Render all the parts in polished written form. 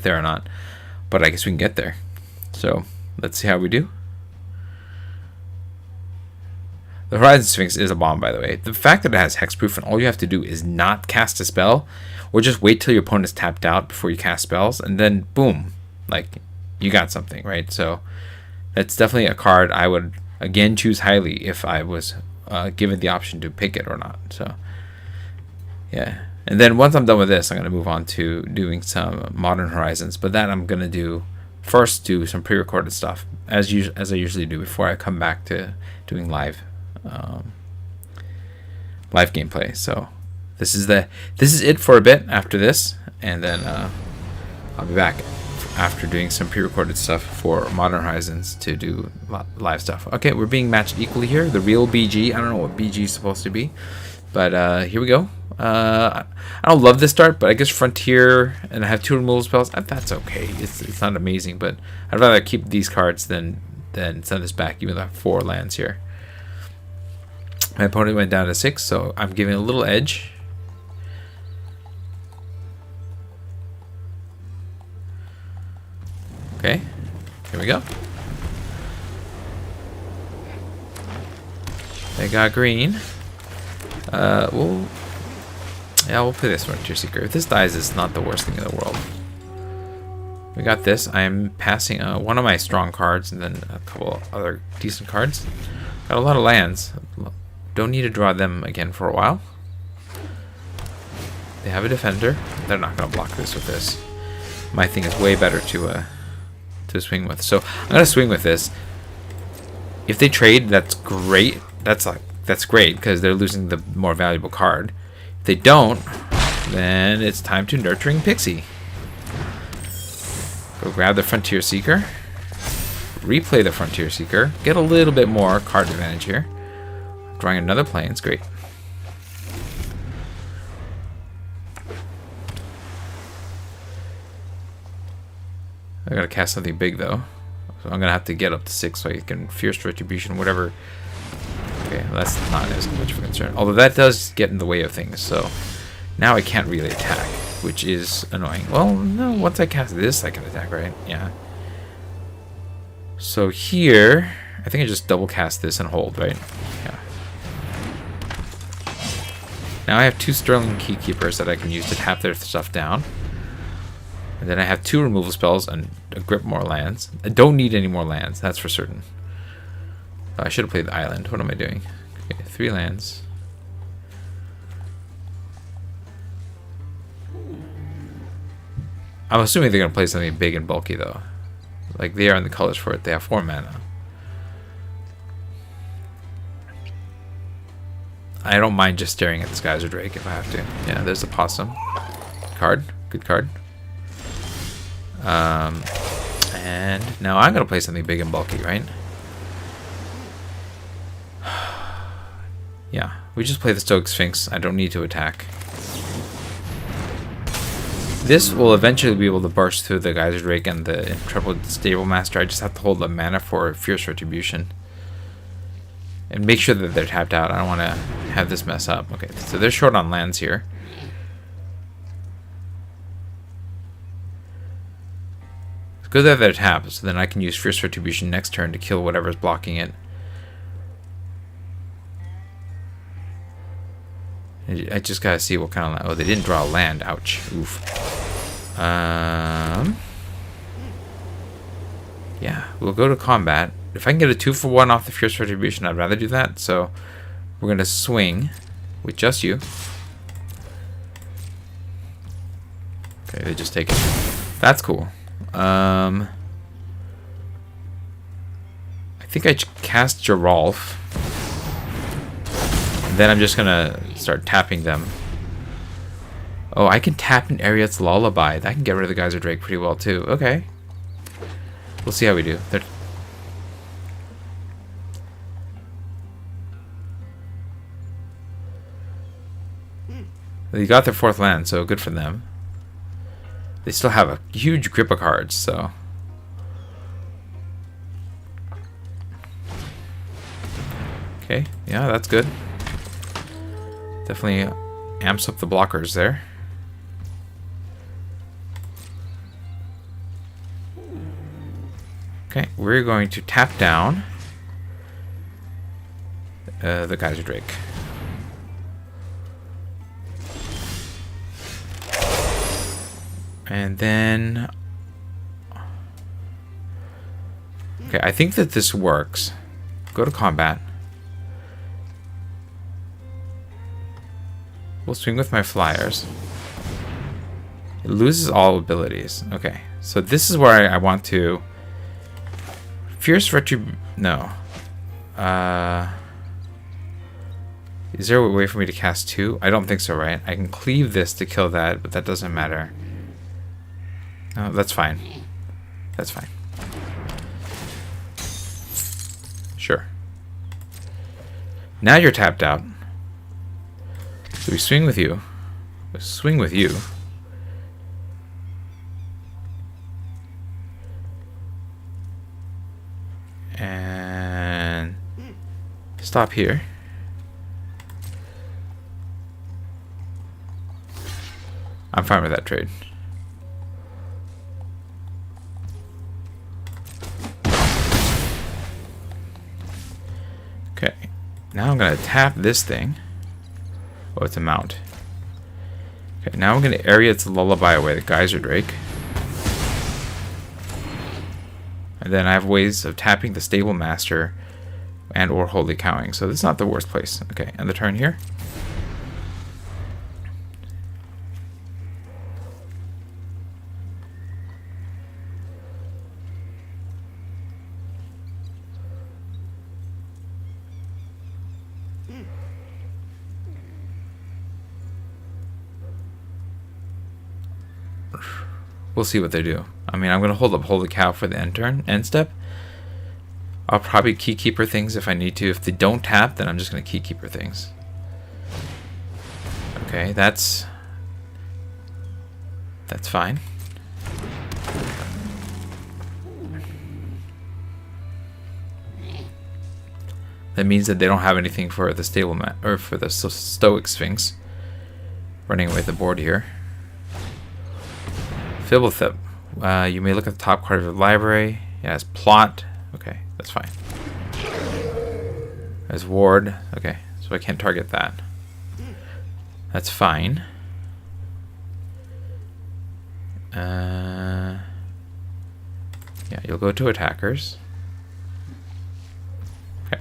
there or not. But I guess we can get there. So let's see how we do. The Horizon Sphinx is a bomb, by the way. The fact that it has hexproof and all you have to do is not cast a spell, or just wait till your opponent's tapped out before you cast spells, and then boom, like you got something, right? So that's definitely a card I would again choose highly if I was given the option to pick it or not. So yeah, and then once I'm done with this, I'm going to move on to doing some Modern Horizons, but that I'm going to do first, do some pre-recorded stuff as I usually do before I come back to doing live gameplay. So this is it for a bit after this, and then I'll be back after doing some pre-recorded stuff for Modern Horizons to do live stuff. Okay, we're being matched equally here. The real BG. I don't know what BG is supposed to be, but here we go. I don't love this start, but I guess Frontier, and I have 2 removal spells. That's okay. It's not amazing, but I'd rather keep these cards than send this back, even though I have 4 lands here. My opponent went down to 6, so I'm giving a little edge. Okay, here we go. They got green. We'll play this Frontier Seeker. If this dies, it's not the worst thing in the world. We got this. I'm passing one of my strong cards and then a couple other decent cards. Got a lot of lands. Don't need to draw them again for a while. They have a defender. They're not going to block this with this. My thing is way better to swing with. So I'm going to swing with this. If they trade, that's great. That's great because they're losing the more valuable card. If they don't, then it's time to Nurturing Pixie. Go grab the Frontier Seeker. Replay the Frontier Seeker. Get a little bit more card advantage here. Drawing another Plains, great. I gotta cast something big though, so I'm gonna have to get up to 6 so I can Fierce Retribution, whatever. Okay, that's not as much of a concern. Although that does get in the way of things, so now I can't really attack, which is annoying. Well, no, once I cast this, I can attack, right? Yeah. So here, I think I just double cast this and hold, right? Yeah. Now I have 2 Sterling Keykeepers that I can use to tap their stuff down. And then I have 2 removal spells and a grip more lands. I don't need any more lands, that's for certain. Oh, I should have played the island. What am I doing? Okay, 3 lands. I'm assuming they're going to play something big and bulky, though. Like, they are in the colors for it. They have 4 mana. I don't mind just staring at this Geyser Drake if I have to. Yeah, there's a possum. Card. Good card. And now I'm going to play something big and bulky, right? Yeah, we just play the Stoic Sphinx. I don't need to attack. This will eventually be able to burst through the Geyser Drake and the Intrepid Stable Master. I just have to hold the mana for Fierce Retribution. And make sure that they're tapped out. I don't want to have this mess up. Okay, so they're short on lands here. It's good that they're tapped, so then I can use Fierce Retribution next turn to kill whatever's blocking it. I just gotta see what kind of land. Oh, they didn't draw a land. Ouch. Oof. Yeah, we'll go to combat. If I can get a 2-for-1 off the Fierce Retribution, I'd rather do that. So we're gonna swing with just you. Okay, they just take it. That's cool. I think I cast Geralf. Then I'm just gonna start tapping them. Oh, I can tap an Ariet's Lullaby. That can get rid of the Geyser Drake pretty well too. Okay. We'll see how we do. They got their 4th land, so good for them. They still have a huge grip of cards, so. Okay, yeah, that's good. Definitely amps up the blockers there. Okay, we're going to tap down the Geyser Drake. And then... Okay, I think that this works. Go to combat. We'll swing with my flyers. It loses all abilities. Okay, so this is where I want to... Fierce Retrib... No. Is there a way for me to cast 2? I don't think so, right? I can cleave this to kill that, but that doesn't matter. No, that's fine. That's fine. Sure. Now you're tapped out. So we swing with you. We swing with you. And stop here. I'm fine with that trade. Okay, now I'm going to tap this thing. Oh, it's a mount. Okay, now I'm going to area its lullaby away, the Geyser Drake. And then I have ways of tapping the Stable Master and or Holy Cowing. So this is not the worst place. Okay, and the turn here. We'll see what they do. I mean, I'm going to hold up Holy Cow for the end step. I'll probably Keykeeper things if I need to. If they don't tap, then I'm just going to Keykeeper things. Okay, that's fine. That means that they don't have anything for the Stable or for the Stoic Sphinx. Running away with the board here. Fibblethip. You may look at the top card of your library. It has plot. Okay, that's fine. As ward. Okay, so I can't target that. That's fine. Yeah, you'll go to attackers. Okay.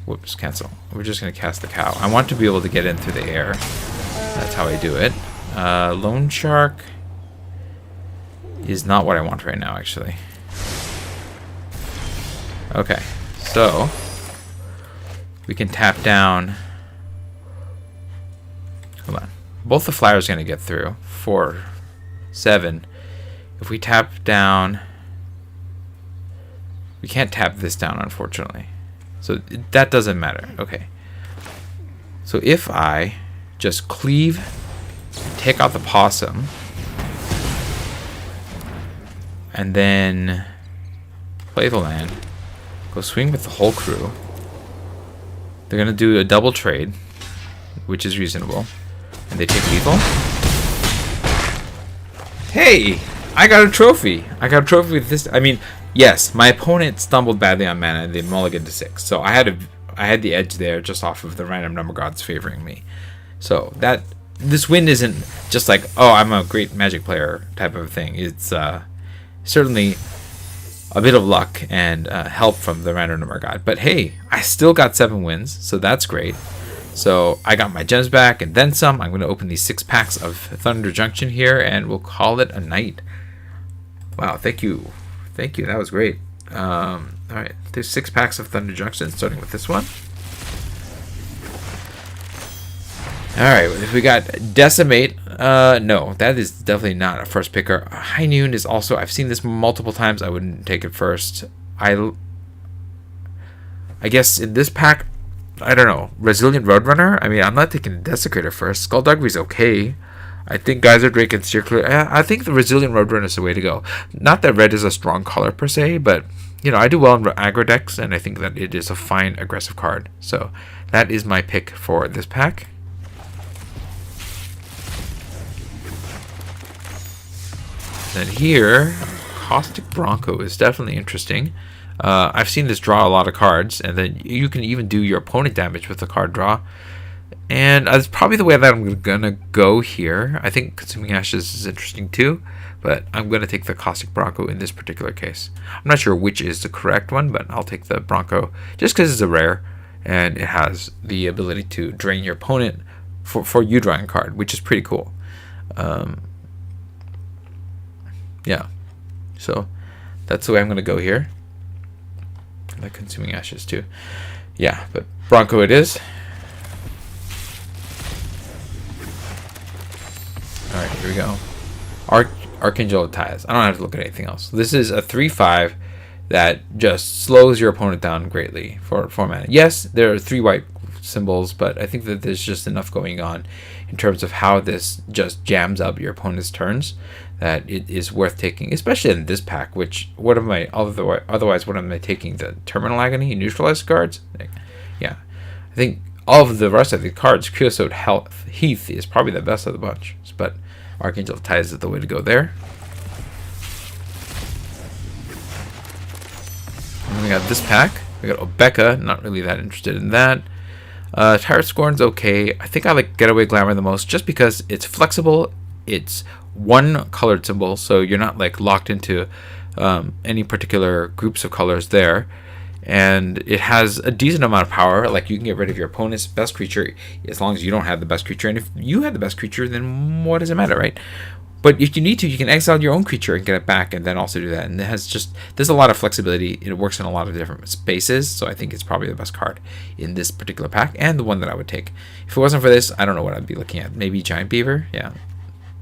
Whoops, cancel. We're just going to cast the cow. I want to be able to get in through the air. That's how I do it. Loan Shark is not what I want right now, actually. Okay, so we can tap down. Hold on. Both the flyers are going to get through. 4, 7. If we tap down, we can't tap this down, unfortunately. So that doesn't matter. Okay. So if I just cleave, take out the possum, and then play the land, go swing with the whole crew. They're going to do a double trade, which is reasonable. And they take lethal. Hey! I got a trophy! I got a trophy with this. I mean, yes, my opponent stumbled badly on mana and they mulliganed to 6. So I had the edge there just off of the random number gods favoring me. So this win isn't just like, oh, I'm a great Magic player type of thing. It's certainly a bit of luck and help from the random number god. But hey, I still got 7 wins, so that's great. So I got my gems back and then some. I'm going to open these 6 packs of Thunder Junction here, and we'll call it a night. Wow, thank you. Thank you, that was great. All right, there's 6 packs of Thunder Junction, starting with this one. Alright, we got Decimate. No, that is definitely not a first picker. High Noon is also, I've seen this multiple times. I wouldn't take it first. I guess in this pack, I don't know. Resilient Roadrunner? I mean, I'm not taking Desecrator first. Skullduggery's okay. I think Geyser Drake and Circular. I think the Resilient Roadrunner is the way to go. Not that red is a strong color per se, but you know, I do well in aggro decks, and I think that it is a fine aggressive card. So that is my pick for this pack. Then here, Caustic Bronco is definitely interesting. I've seen this draw a lot of cards, and then you can even do your opponent damage with the card draw. And that's probably the way that I'm gonna go here. I think Consuming Ashes is interesting too, but I'm gonna take the Caustic Bronco in this particular case. I'm not sure which is the correct one, but I'll take the Bronco just because it's a rare, and it has the ability to drain your opponent for you drawing a card, which is pretty cool. Yeah, so that's the way I'm gonna go here. I like Consuming Ashes too. Yeah, but Bronco it is. Alright, here we go. Archangel of Ties. I don't have to look at anything else. This is a 3/5 that just slows your opponent down greatly for mana. Yes, there are 3 white symbols, but I think that there's just enough going on in terms of how this just jams up your opponent's turns that it is worth taking, especially in this pack, which otherwise what am I taking? The Terminal Agony, neutralized cards? Yeah. I think all of the rest of the cards, Creosote Heath is probably the best of the bunch, but Archangel of Ties is the way to go there. And we got this pack. We got Obeka, not really that interested in that. Tyrant Scorn's okay. I think I like Getaway Glamour the most just because it's flexible. It's one colored symbol, so you're not like locked into any particular groups of colors there. And it has a decent amount of power. Like, you can get rid of your opponent's best creature as long as you don't have the best creature. And if you have the best creature, then what does it matter, right? But if you need to, you can exile your own creature and get it back, and then also do that. And it has there's a lot of flexibility. It works in a lot of different spaces, so I think it's probably the best card in this particular pack, and the one that I would take. If it wasn't for this, I don't know what I'd be looking at. Maybe Giant Beaver? Yeah,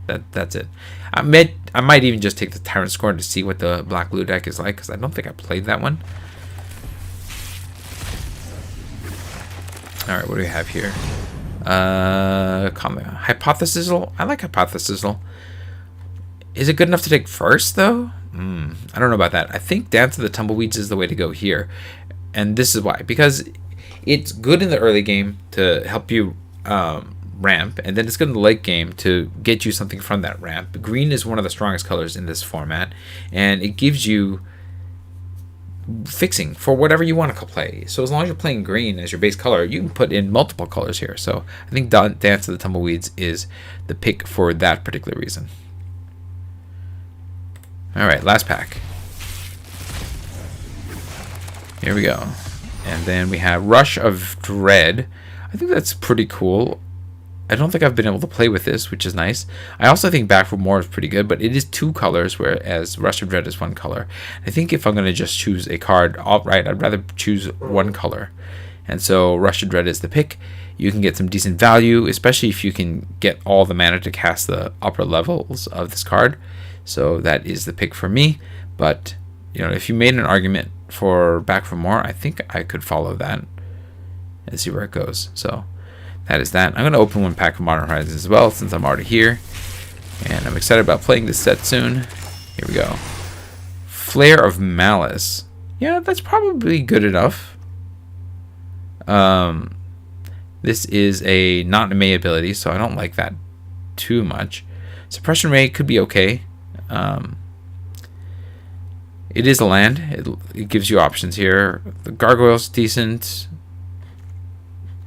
that's it. I might even just take the Tyrant Scorn to see what the black-blue deck is like, because I don't think I played that one. Alright, what do we have here? Hypothesisal? I like Hypothesisal. Is it good enough to take first, though? I don't know about that. I think Dance of the Tumbleweeds is the way to go here. And this is why. Because it's good in the early game to help you ramp, and then it's good in the late game to get you something from that ramp. Green is one of the strongest colors in this format, and it gives you fixing for whatever you want to play. So as long as you're playing green as your base color, you can put in multiple colors here. So I think Dance of the Tumbleweeds is the pick for that particular reason. Alright, last pack. Here we go. And then we have Rush of Dread. I think that's pretty cool. I don't think I've been able to play with this, which is nice. I also think Back for More is pretty good, but it is 2 colors, whereas Rush of Dread is 1 color. I think if I'm going to just choose a card outright, I'd rather choose 1 color. And so Rush of Dread is the pick. You can get some decent value, especially if you can get all the mana to cast the upper levels of this card. So that is the pick for me. But, if you made an argument for Back for More, I think I could follow that and see where it goes. So that is that. I'm going to open 1 pack of Modern Horizons as well, since I'm already here. And I'm excited about playing this set soon. Here we go. Flare of Malice. Yeah, that's probably good enough. This is a not a May ability, so I don't like that too much. Suppression Ray could be okay. It is a land. It gives you options here. The Gargoyle's decent.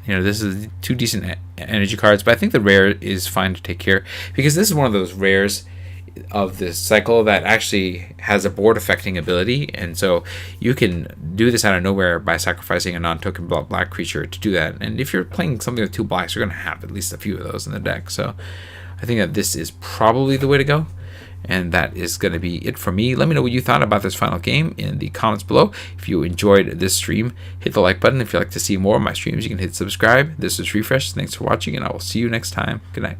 This is 2 decent energy cards, but I think the rare is fine to take here, because this is one of those rares of this cycle that actually has a board affecting ability, and so you can do this out of nowhere by sacrificing a non-token black creature to do that. And if you're playing something with 2 blacks, you're going to have at least a few of those in the deck. So I think that this is probably the way to go. And that is going to be it for me. Let me know what you thought about this final game in the comments below. If you enjoyed this stream, hit the like button. If you'd like to see more of my streams, you can hit subscribe. This is Refresh. Thanks for watching, and I will see you next time. Good night.